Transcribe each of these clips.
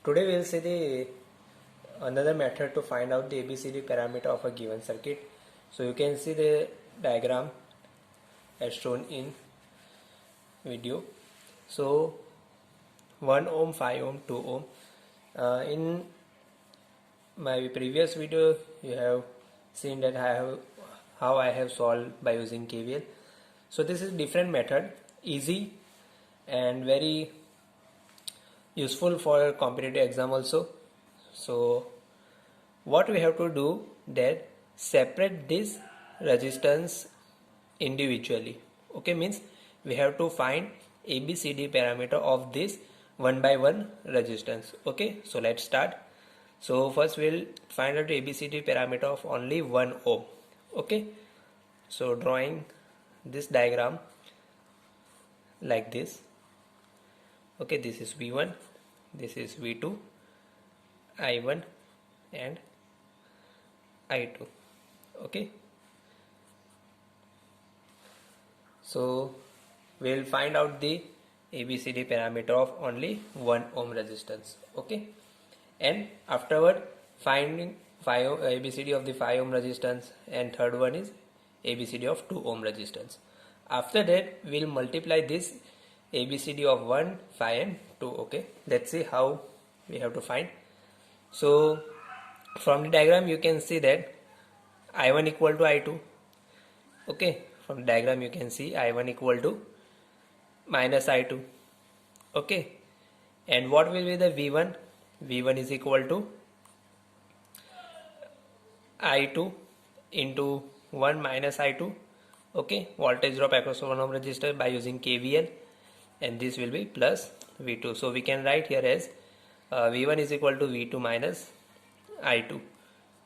Today we'll see the another method to find out the ABCD parameter of a given circuit. So you can see the diagram as shown in video. So 1 ohm, 5 ohm, 2 ohm. In my previous video you have seen that how I have solved by using KVL. So this is different method, easy and very useful for competitive exam also. So what we have to do, that separate this resistance individually. Okay, means we have to find ABCD parameter of this one by one resistance. Okay, so let's start. So first we'll find out ABCD parameter of only 1 ohm. Okay, so drawing this diagram like this. Okay, this is V1, this is V2, I1 and I2. Okay, so we'll find out the ABCD parameter of only 1 ohm resistance. Okay, and afterward finding ABCD of the 5 ohm resistance, and third one is ABCD of 2 ohm resistance. After that we'll multiply this ABCD of 1, 5 and 2. Okay, let's see how we have to find. So from the diagram you can see that I1 equal to I2. Okay, from the diagram you can see I1 equal to minus I2. Okay, and what will be the V1? V1 is equal to I2 into 1 minus I2. Okay, voltage drop across 1 ohm resistor by using KVL, and this will be plus V2. So we can write here as V1 is equal to V2 minus I2.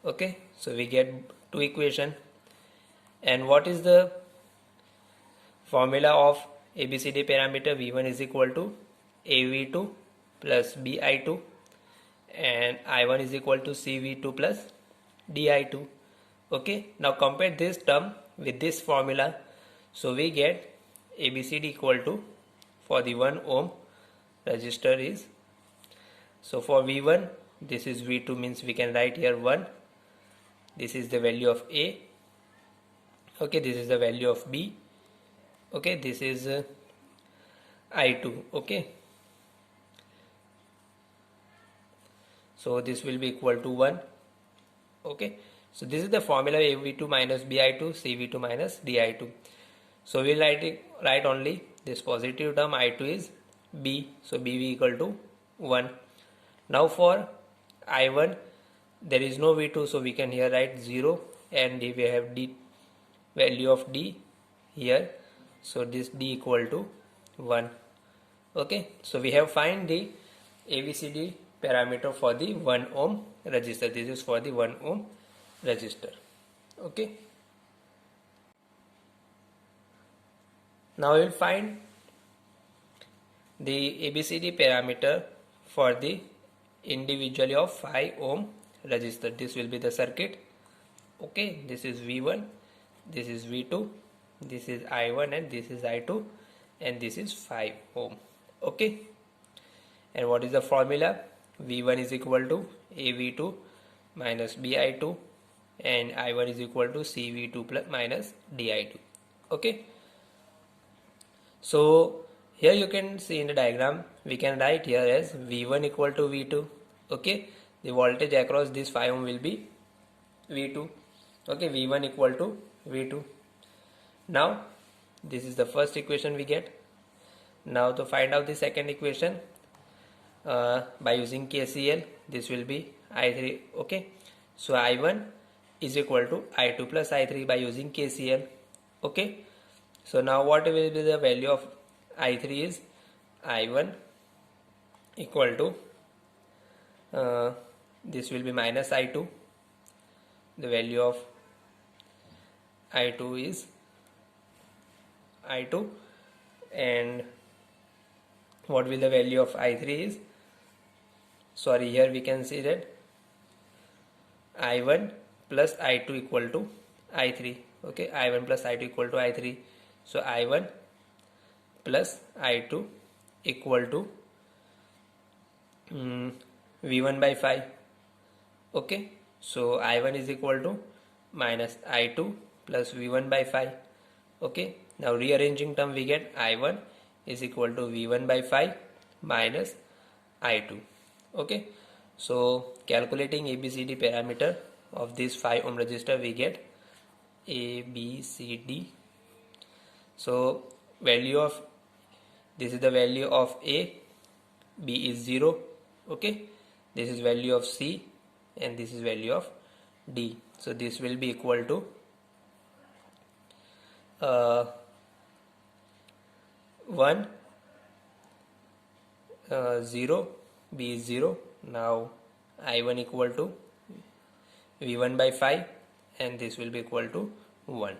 Okay, so we get two equation. And what is the formula of ABCD parameter? V1 is equal to AV2 plus BI2 and I1 is equal to CV2 plus DI2. Okay, now compare this term with this formula. So we get ABCD equal to, for the 1 ohm resistor is, so for V1 this is V2, means we can write here 1. This is the value of A. Okay, this is the value of B. Okay, this is I2. Okay, so this will be equal to 1. Okay, so this is the formula AV2 minus BI2, CV2 minus DI2. So we'll write only this positive term I2 is B, so BV equal to 1. Now for I1 there is no V2, so we can here write 0, and we have D, value of D here, so this D equal to 1. Okay, so we have find the ABCD parameter for the 1 ohm resistor. This is for the 1 ohm resistor. Okay, now we will find the ABCD parameter for the individually of 5 ohm resistor. This will be the circuit. Okay, this is V1, this is V2, this is I1 and this is I2, and this is 5 ohm. Okay, and what is the formula? V1 is equal to AV2 minus BI2 and I1 is equal to CV2 plus minus DI2. Okay, so here you can see in the diagram we can write here as V1 equal to V2. Okay, the voltage across this 5 ohm will be V2. Okay, V1 equal to V2. Now this is the first equation we get. Now to find out the second equation by using KCL, this will be I3. Okay, so I1 is equal to I2 plus I3 by using KCL. Okay, so now what will be the value of I3 is I1 equal to this will be minus I2. The value of I2 is I2, and what will the value of I3 is? Sorry, here we can see that I1 plus I2 equal to I3. Okay, I1 plus I2 equal to I3. So I1 plus I2 equal to V1 by 5. Okay, so I1 is equal to minus I2 plus V1 by 5. Okay, now rearranging term we get I1 is equal to V1 by 5 minus I2. Okay, so calculating ABCD parameter of this 5 ohm resistor, we get ABCD. So value of this is the value of A, B is 0. Okay, this is value of C and this is value of D. So this will be equal to 1, 0, B is 0. Now I1 equal to V1 by 5 and this will be equal to 1.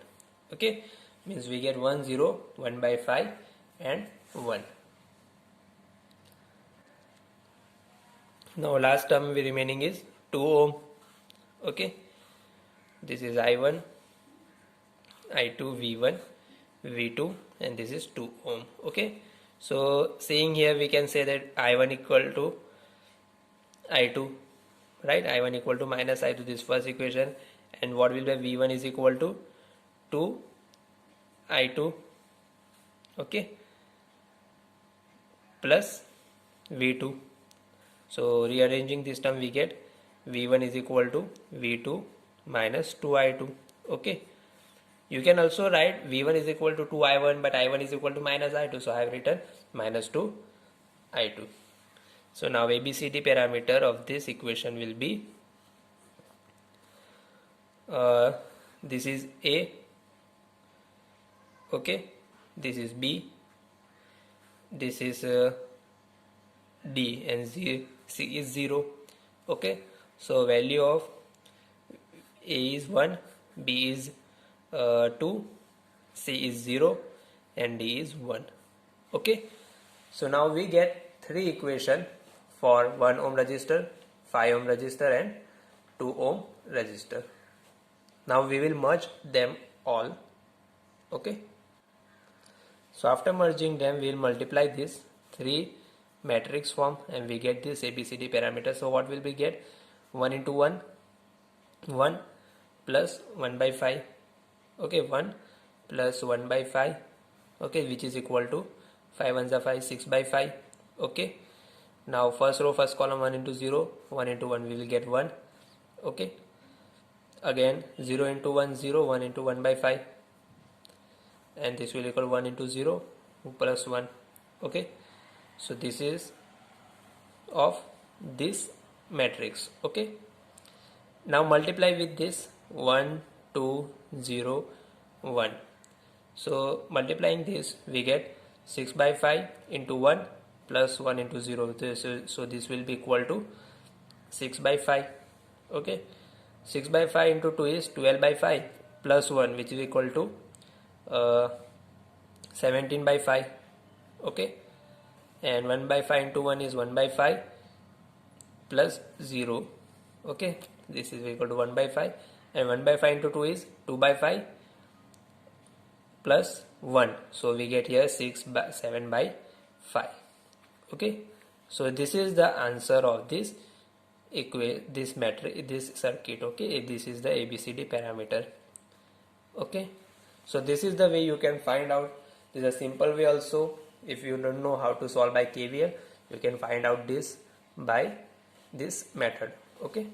Okay, means we get 1, 0, 1 by 5 and 1. Now last term remaining is 2 ohm. Okay, this is I1, I2, V1, V2 and this is 2 ohm. Okay, so seeing here we can say that I1 equal to I2, right? I1 equal to minus I2, this first equation, and what will be V1 is equal to 2 I2, okay, plus V2. So rearranging this term we get V1 is equal to V2 minus 2I2. Okay, you can also write V1 is equal to 2I1, but I1 is equal to minus I2, so I have written minus 2I2. So now ABCD parameter of this equation will be this is A, okay, this is B, this is D, and C is 0. Okay, so value of A is 1, B is 2, C is 0 and D is 1. Okay, so now we get 3 equation for 1 ohm resistor, 5 ohm resistor and 2 ohm resistor. Now we will merge them all. Okay, so after merging them we will multiply this 3 matrix form and we get this ABCD parameter. So what will we get? 1 into 1, 1 plus 1 by 5. Okay, 1 plus 1 by 5, okay, which is equal to 5 ones are 5, 6 by 5. Okay, now first row first column 1 into 0, 1 into 1 we will get 1. Okay, again 0 into 1 0, 1 into 1 by 5 and this will equal 1 into 0 plus 1. Okay, so this is of this matrix. Okay, now multiply with this 1 2 0 1. So multiplying this we get 6 by 5 into 1 plus 1 into 0. So this will be equal to 6 by 5. Okay, 6 by 5 into 2 is 12 by 5 plus 1, which is equal to 17 by 5. Okay, and 1 by 5 into 1 is 1 by 5 plus 0. Okay, this is equal to 1 by 5, and 1 by 5 into 2 is 2 by 5 plus 1, so we get here 7 by 5. Okay, so this is the answer of this this matrix, this circuit. Okay, this is the ABCD parameter. Okay, so this is the way you can find out. This is a simple way also. If you don't know how to solve by KVL, you can find out this by this method. Okay.